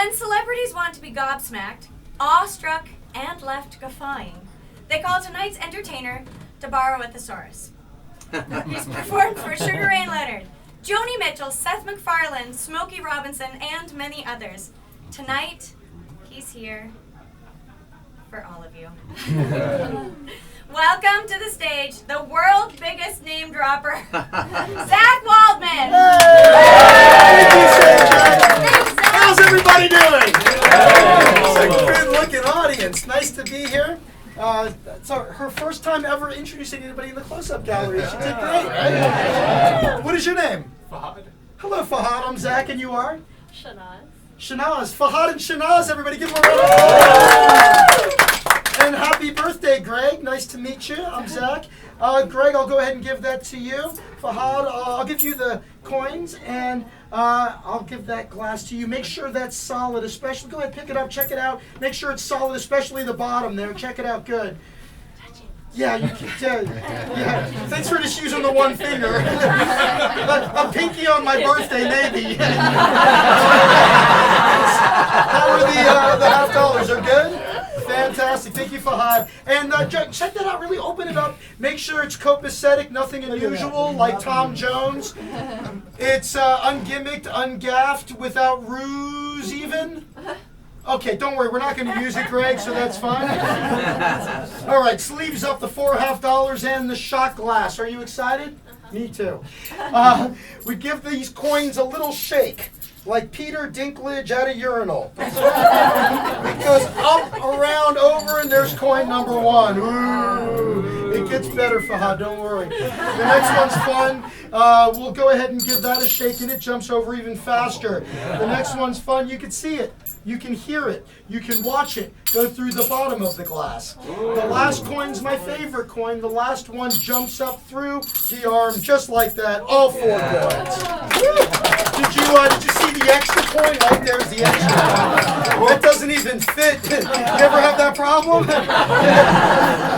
When celebrities want to be gobsmacked, awestruck, and left guffawing, they call tonight's entertainer to borrow a thesaurus. He's performed for Sugar Ray Leonard, Joni Mitchell, Seth MacFarlane, Smokey Robinson, and many others. Tonight, he's here for all of you. Welcome to the stage, the world's biggest name dropper, Zach Waldman. How's everybody doing? It's a good-looking audience. Nice to be here. It's her first time ever introducing anybody in the close-up gallery. She did great, right? What is your name? Fahad. Hello, Fahad. I'm Zach, and you are? Shanaz. Shanaz. Fahad and Shanaz, everybody give them a round of applause. And happy birthday, Greg. Nice to meet you. I'm Zach. Greg, I'll go ahead and give that to you. Fahad, I'll give you the coins, and I'll give that glass to you. Make sure that's solid, especially. Go ahead, pick it up, check it out. Make sure it's solid, especially the bottom there. Check it out good. Yeah, you can. Yeah. Thanks for just using the one finger. A pinky on my birthday, maybe. How are the $half? Are good? Fantastic. Thank you, Fahad. And check that out. Really open it up. Make sure it's copacetic, nothing unusual, like Tom Jones. It's ungimmicked, ungaffed, without ruse even. Okay, don't worry. We're not going to use it, Greg, so that's fine. All right, sleeves up, the $4.50 and the shot glass. Are you excited? Me too. We give these coins a little shake, like Peter Dinklage at a urinal. It goes up, around, over, and there's coin number one. Ooh, it gets better, Fahad, don't worry. The next one's fun. We'll go ahead and give that a shake, and it jumps over even faster. The next one's fun. You can see it. You can hear it. You can watch it go through the bottom of the glass. The last coin's my favorite coin. The last one jumps up through the arm just like that. All four coins. Did you see the extra coin? Right there's the extra coin. That doesn't even fit. You ever have that problem?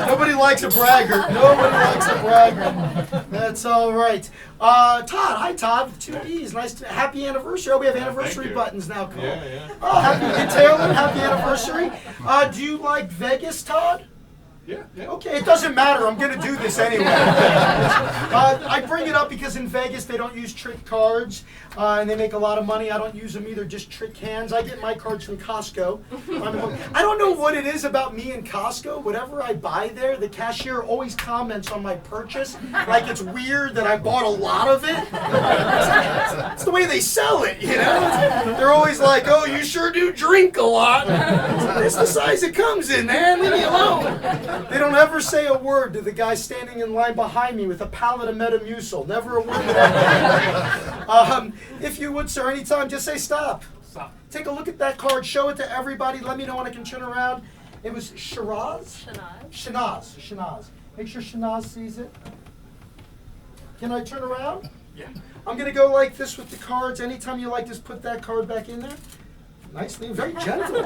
Nobody likes a braggart. Nobody likes a braggart. That's all right. Todd, hi Todd, 2Ds. Nice to happy anniversary. Oh, we have anniversary buttons now. Cool. Yeah. Oh, and Taylor, happy anniversary. Do you like Vegas, Todd? Yeah. Okay, it doesn't matter. I'm going to do this anyway. I bring it up because in Vegas they don't use trick cards, and they make a lot of money. I don't use them either, just trick hands. I get my cards from Costco. I don't know what it is about me and Costco. Whatever I buy there, the cashier always comments on my purchase like it's weird that I bought a lot of it. It's the way they sell it, you know? They're always like, oh, you sure do drink a lot. It's the size it comes in, man. Leave me alone. They don't ever say a word to the guy standing in line behind me with a pallet of Metamucil. Never a word. If you would, sir, anytime, just say stop. Stop. Take a look at that card. Show it to everybody. Let me know when I can turn around. It was Shiraz? Shanaz. Make sure Shanaz sees it. Can I turn around? Yeah. I'm going to go like this with the cards. Anytime you like, just put that card back in there. Nicely, very gentle.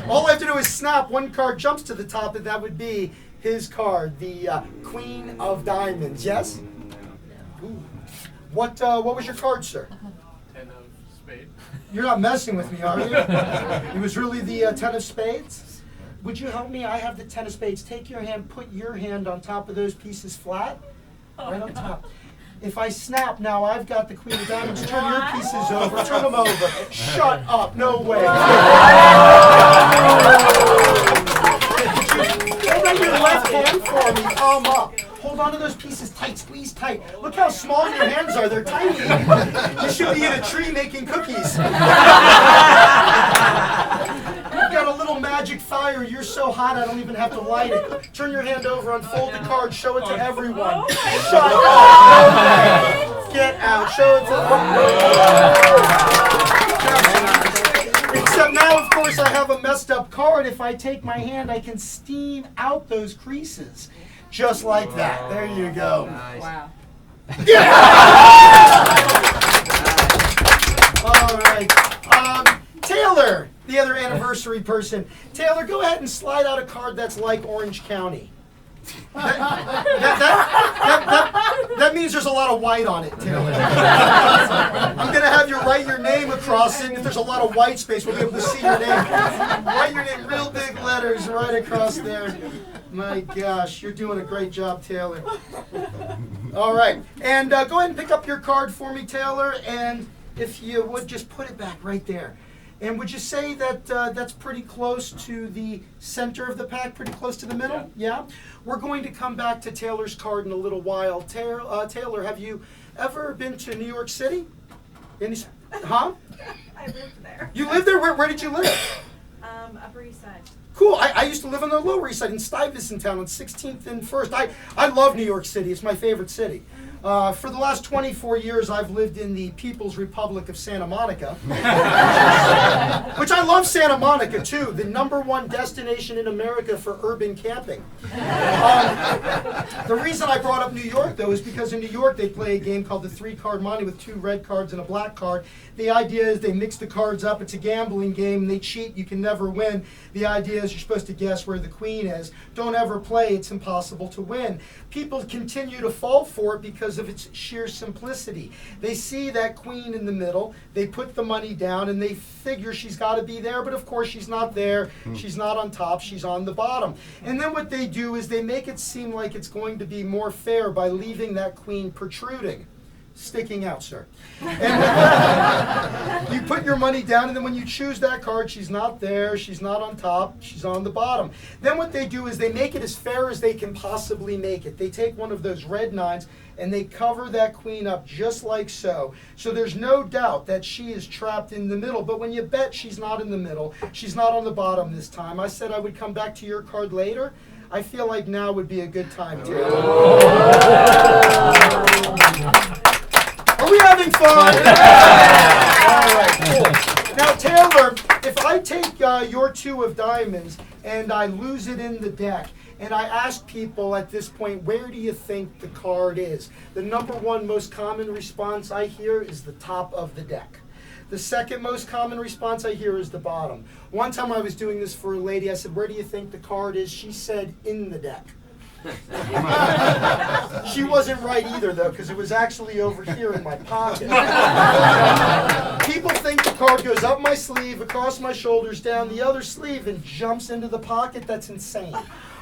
All I have to do is snap. One card jumps to the top, and that would be his card, the Queen of Diamonds. Yes? Ooh. What was your card, sir? 10 of spades. You're not messing with me, are you? It was really the 10 of spades? Would you help me? I have the 10 of spades. Take your hand, put your hand on top of those pieces flat. Right on top. If I snap now, I've got the Queen of Diamonds. Turn your pieces over. Turn them over. Shut up. No way. Hold on your left hand for me. Palm up. Hold on to those pieces tight. Squeeze tight. Look how small your hands are. They're tiny. You should be in a tree making cookies. You've got a little magic fire. You're so hot I don't even have to light it. Turn your hand over, unfold the card, show it to everyone. Shut up. Get out. Show it to Except now, of course, I have a messed up card. If I take my hand, I can steam out those creases. Just like that. There you go. Nice. Wow. Yeah! All right. Taylor, the other anniversary person. Taylor, go ahead and slide out a card that's like Orange County. That means there's a lot of white on it, Taylor. I'm going to have you write your name across it. If there's a lot of white space, we'll be able to see your name. Write your name real big letters right across there. My gosh, you're doing a great job, Taylor. All right. And go ahead and pick up your card for me, Taylor. And if you would, just put it back right there. And would you say that that's pretty close to the center of the pack, pretty close to the middle? Yeah? We're going to come back to Taylor's card in a little while. Taylor, have you ever been to New York City? Huh? I lived there. You lived there? Where did you live? Upper East Side. Cool. I used to live on the Lower East Side in Stuyvesant Town on 16th and 1st. I love New York City. It's my favorite city. For the last 24 years, I've lived in the People's Republic of Santa Monica, which I love Santa Monica, too, the #1 destination in America for urban camping. The reason I brought up New York, though, is because in New York, they play a game called the 3-card monte with 2 red cards and a black card. The idea is they mix the cards up. It's a gambling game. They cheat. You can never win. The idea is you're supposed to guess where the queen is. Don't ever play. It's impossible to win. People continue to fall for it because of its sheer simplicity. They see that queen in the middle, they put the money down, and they figure she's got to be there, but of course she's not there. She's not on top, she's on the bottom. And then what they do is they make it seem like it's going to be more fair by leaving that queen protruding. Sticking out, sir. And you put your money down, and then when you choose that card, she's not there, she's not on top, she's on the bottom. Then what they do is they make it as fair as they can possibly make it. They take one of those red 9s and they cover that queen up just like so. So there's no doubt that she is trapped in the middle. But when you bet, she's not in the middle. She's not on the bottom this time. I said I would come back to your card later. I feel like now would be a good time, Taylor. Are we having fun? All right, cool. Now, Taylor, if I take your 2 of diamonds and I lose it in the deck, and I ask people at this point, where do you think the card is? The #1 most common response I hear is the top of the deck. The second most common response I hear is the bottom. One time I was doing this for a lady, I said, where do you think the card is? She said, in the deck. She wasn't right either, though, because it was actually over here in my pocket. People think the card goes up my sleeve, across my shoulders, down the other sleeve, and jumps into the pocket. That's insane.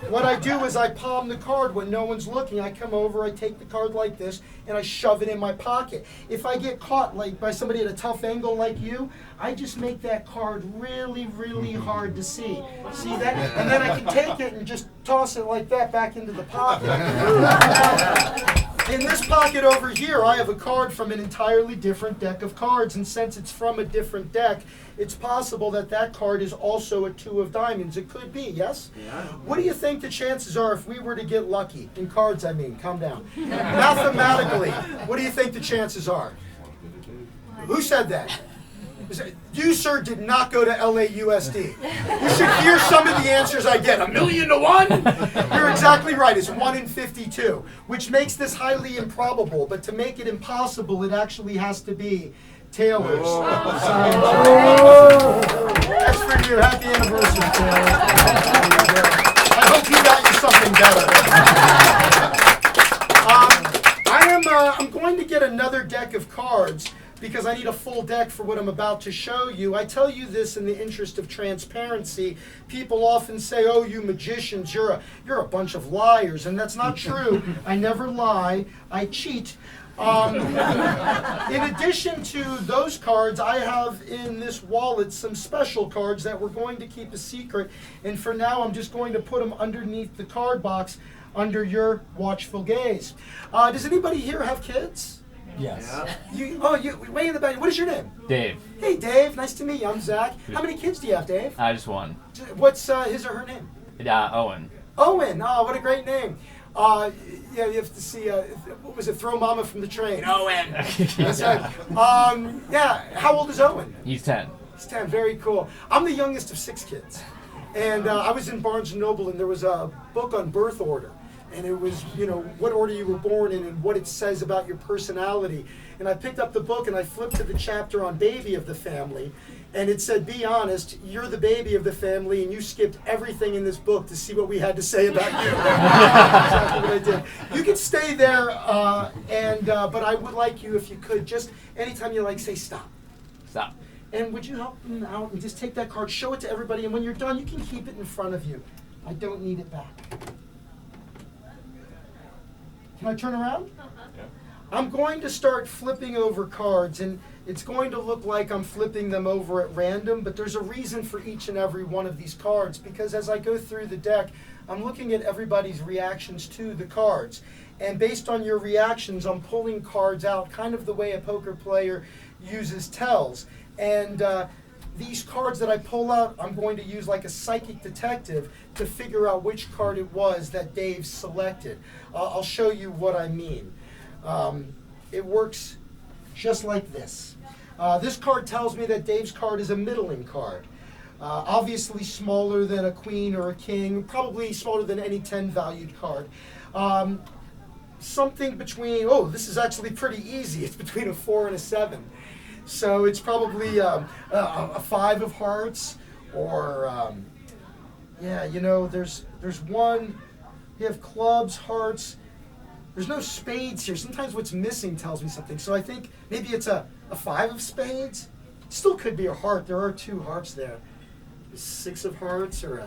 What I do is I palm the card when no one's looking. I come over, I take the card like this, and I shove it in my pocket. If I get caught like by somebody at a tough angle like you, I just make that card really, really hard to see. See that? And then I can take it and just toss it like that back into the pocket. In this pocket over here, I have a card from an entirely different deck of cards, and since it's from a different deck, it's possible that that card is also a 2 of diamonds. It could be, yes? Yeah. What do you think the chances are if we were to get lucky? In cards, I mean. Calm down. Mathematically, what do you think the chances are? Who said that? You, sir, did not go to LAUSD. You should hear some of the answers I get. 1,000,000 to 1? You're exactly right. It's 1 in 52, which makes this highly improbable. But to make it impossible, it actually has to be Taylor's. That's for you. Happy anniversary, Taylor. I hope you got you something better. I'm going to get another deck of cards, because I need a full deck for what I'm about to show you. I tell you this in the interest of transparency. People often say, oh, you magicians, you're a bunch of liars, and that's not true. I never lie, I cheat. In addition to those cards, I have in this wallet some special cards that we're going to keep a secret, and for now I'm just going to put them underneath the card box under your watchful gaze. Does anybody here have kids? Yes. You way in the back. What is your name? Dave. Hey, Dave. Nice to meet you. I'm Zach. How many kids do you have, Dave? Just one. What's his or her name? Owen. Owen. Oh, what a great name. Yeah, you have to see. What was it? Throw Mama from the Train. Owen. That's right. Yeah. How old is Owen? He's 10. He's 10. Very cool. I'm the youngest of 6 kids, and I was in Barnes & Noble, and there was a book on birth order. and it was, what order you were born in and what it says about your personality. And I picked up the book and I flipped to the chapter on baby of the family, and it said, be honest, you're the baby of the family, and you skipped everything in this book to see what we had to say about you. Exactly what I did. You can stay there, but I would like you, if you could, just anytime you say stop. Stop. And would you help him out and just take that card, show it to everybody, and when you're done, you can keep it in front of you. I don't need it back. Can I turn around? Yeah. I'm going to start flipping over cards, and it's going to look like I'm flipping them over at random, but there's a reason for each and every one of these cards, because as I go through the deck, I'm looking at everybody's reactions to the cards. And based on your reactions, I'm pulling cards out, kind of the way a poker player uses tells. And these cards that I pull out, I'm going to use like a psychic detective to figure out which card it was that Dave selected. I'll show you what I mean. It works just like this. This card tells me that Dave's card is a middling card. Obviously smaller than a queen or a king, probably smaller than any 10 valued card. Something between, this is actually pretty easy. It's between a 4 and a 7. So it's probably a 5 of hearts, or, there's one, you have clubs, hearts. There's no spades here. Sometimes what's missing tells me something. So I think maybe it's a 5 of spades. Still could be a heart. There are 2 hearts there. A 6 of hearts, or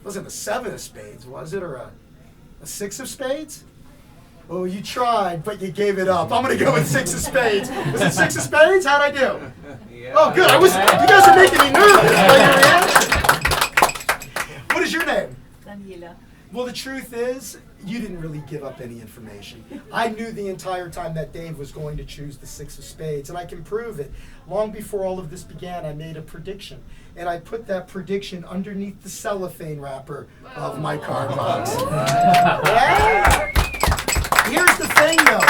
wasn't a 7 of spades, was it? Or a 6 of spades? Oh, you tried, but you gave it up. I'm going to go with 6 of spades. Was it 6 of spades? How'd I do? Yeah. Oh, good. You guys are making me nervous by your reaction. What is your name? Daniela. Well, the truth is, you didn't really give up any information. I knew the entire time that Dave was going to choose the 6 of spades, and I can prove it. Long before all of this began, I made a prediction, and I put that prediction underneath the cellophane wrapper of my card box. Yeah? Here's the thing, though.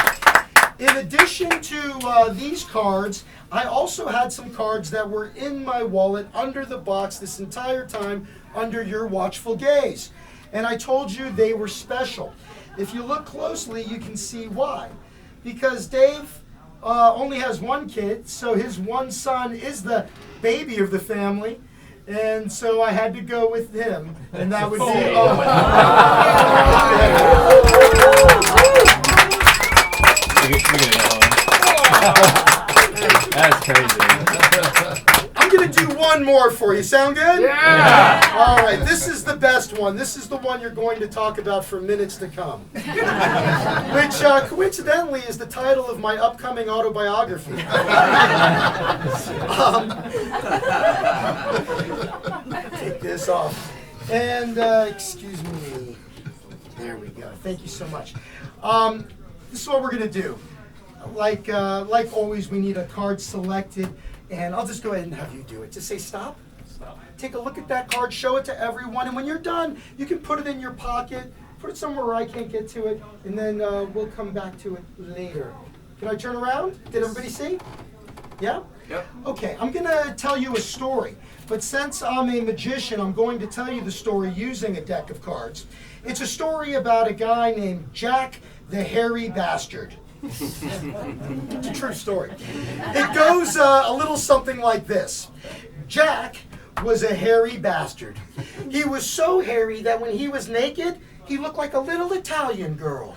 In addition to these cards, I also had some cards that were in my wallet under the box this entire time under your watchful gaze. And I told you they were special. If you look closely, you can see why. Because Dave only has one kid, so his one son is the baby of the family. And so I had to go with him. And that would That's crazy. I'm going to do one more for you. Sound good? Yeah! All right, this is the best one. This is the one you're going to talk about for minutes to come. Which, coincidentally, is the title of my upcoming autobiography. Take this off. And, excuse me. There we go. Thank you so much. This is what we're going to do. Like always, we need a card selected. And I'll just go ahead and have you do it. Just say stop. Stop. Take a look at that card, show it to everyone, and when you're done, you can put it in your pocket, put it somewhere where I can't get to it, and then we'll come back to it later. Can I turn around? Did everybody see? Yeah? Yep. Okay, I'm going to tell you a story, but since I'm a magician, I'm going to tell you the story using a deck of cards. It's a story about a guy named Jack the Hairy Bastard. It's a true story. It goes a little something like this. Jack was a hairy bastard. He was so hairy that when he was naked, he looked like a little Italian girl.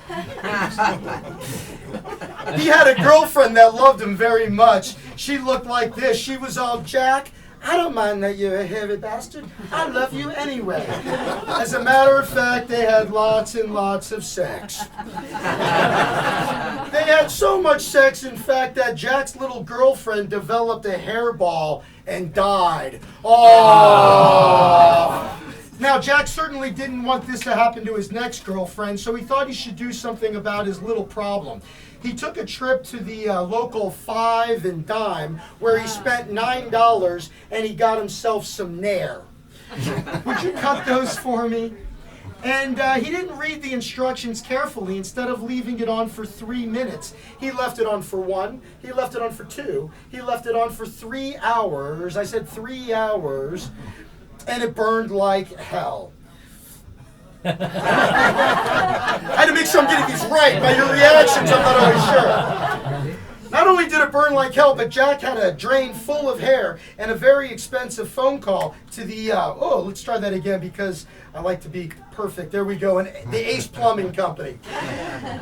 He had a girlfriend that loved him very much. She looked like this. She was all, Jack, I don't mind that you're a hairy bastard. I love you anyway. As a matter of fact, they had lots and lots of sex. They had so much sex, in fact, that Jack's little girlfriend developed a hairball and died. Oh! Now, Jack certainly didn't want this to happen to his next girlfriend, so he thought he should do something about his little problem. He took a trip to the local Five and Dime, where he spent $9 and he got himself some Nair. Would you cut those for me? And he didn't read the instructions carefully. Instead of leaving it on for 3 minutes, he left it on for 1, he left it on for 2, he left it on for 3 hours. I said 3 hours, and it burned like hell. I had to make sure I'm getting these right. By your reactions, I'm not always sure. Not only did it burn like hell, but Jack had a drain full of hair and a very expensive phone call to the, let's try that again because I like to be perfect. There we go. And the Ace Plumbing Company.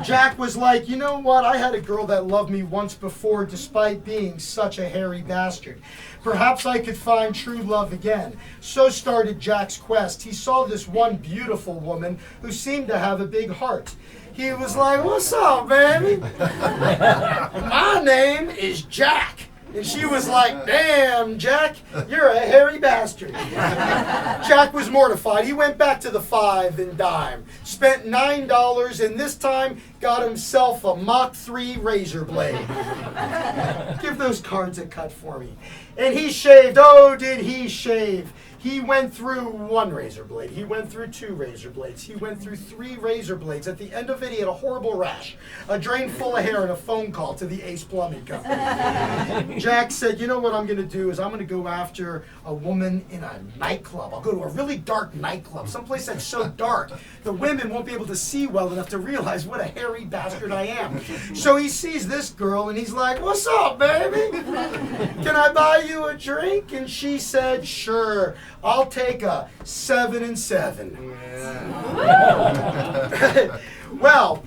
Jack was like, you know what? I had a girl that loved me once before despite being such a hairy bastard. Perhaps I could find true love again. So started Jack's quest. He saw this one beautiful woman who seemed to have a big heart. He was like, what's up, baby? My name is Jack. And she was like, damn, Jack, you're a hairy bastard. Jack was mortified. He went back to the 5 and dime, spent $9, and this time got himself a Mach 3 razor blade. Give those cards a cut for me. And he shaved. Oh, did he shave? He went through 1 razor blade. He went through 2 razor blades. He went through 3 razor blades. At the end of it, he had a horrible rash, a drain full of hair, and a phone call to the Ace Plumbing Company. Jack said, you know what I'm going to do is I'm going to go after a woman in a nightclub. I'll go to a really dark nightclub, someplace that's so dark the women won't be able to see well enough to realize what a hairy bastard I am. So he sees this girl, and he's like, what's up, baby? Can I buy you a drink? And she said, sure. I'll take a 7 and 7. Yeah. Well,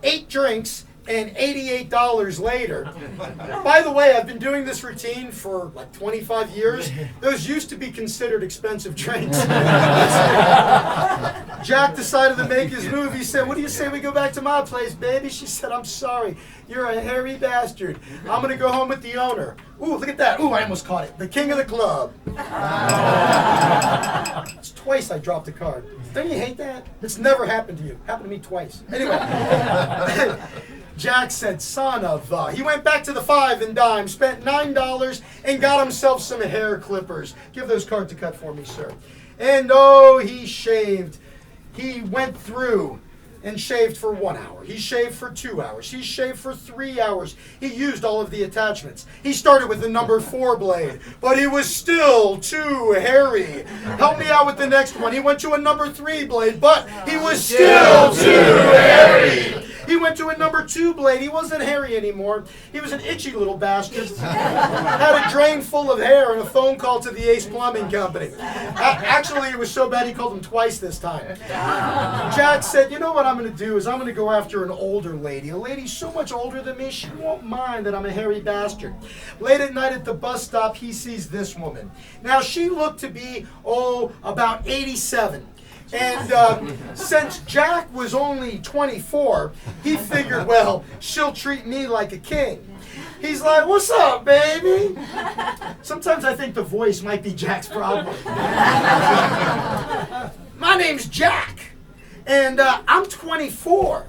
8 drinks and $88 later. By the way, I've been doing this routine for like 25 years. Those used to be considered expensive drinks. Jack decided to make his move. He said, what do you say we go back to my place, baby? She said, I'm sorry. You're a hairy bastard. I'm going to go home with the owner. Ooh, look at that. Ooh, I almost caught it. The king of the club. It's twice I dropped a card. Don't you hate that? It's never happened to you. Happened to me twice. Anyway. Jack said, son of he went back to the 5 and dime, spent $9, and got himself some hair clippers. Give those cards a cut for me, sir. And oh, he shaved. He went through and shaved for 1 hour. He shaved for 2 hours. He shaved for 3 hours. He used all of the attachments. He started with the number 4 blade, but he was still too hairy. Help me out with the next one. He went to a number 3 blade, but he was still too hairy. He went to a number 2 blade. He wasn't hairy anymore. He was an itchy little bastard. Had a drain full of hair and a phone call to the Ace Plumbing Company. Actually, it was so bad he called him twice this time. Jack said, you know what I'm going to do is I'm going to go after an older lady. A lady so much older than me, she won't mind that I'm a hairy bastard. Late at night at the bus stop, he sees this woman. Now, she looked to be, about 87. And since Jack was only 24, he figured, well, she'll treat me like a king. He's like, what's up, baby? Sometimes I think the voice might be Jack's problem. My name's Jack, and I'm 24.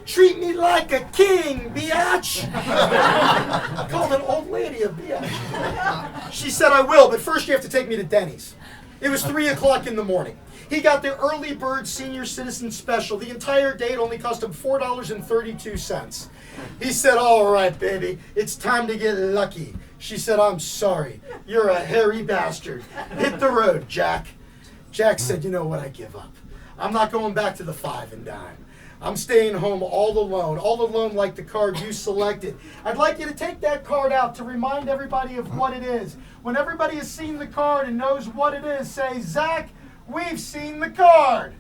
Treat me like a king, biatch. Called an old lady a biatch. She said, I will, but first you have to take me to Denny's. It was 3 o'clock in the morning. He got the early bird senior citizen special. The entire date only cost him $4.32. He said, all right, baby, it's time to get lucky. She said, I'm sorry. You're a hairy bastard. Hit the road, Jack. Jack said, you know what, I give up. I'm not going back to the 5 and dime. I'm staying home all alone like the card you selected. I'd like you to take that card out to remind everybody of what it is. When everybody has seen the card and knows what it is, say, Zach, we've seen the card.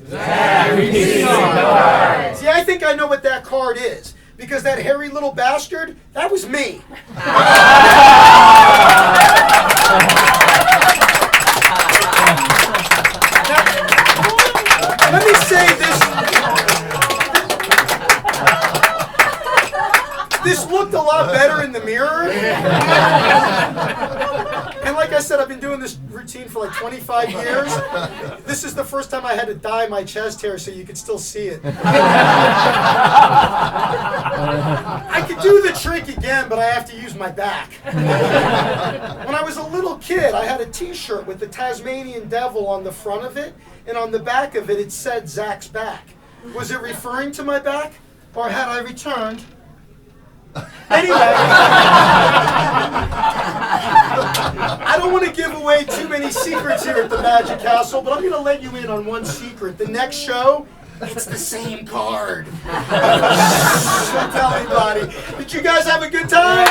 Zach, we've seen the card. See, I think I know what that card is, because that hairy little bastard, that was me. Now, let me say this. This looked a lot better in the mirror. And like I said, I've been doing this routine for like 25 years. This is the first time I had to dye my chest hair so you could still see it. I could do the trick again, but I have to use my back. When I was a little kid, I had a t-shirt with the Tasmanian devil on the front of it, and on the back of it, it said Zach's back. Was it referring to my back, or had I returned? Anyway, I don't want to give away too many any secrets here at the Magic Castle, but I'm going to let you in on one secret. The next show, it's the same card. Don't tell anybody. Did you guys have a good time?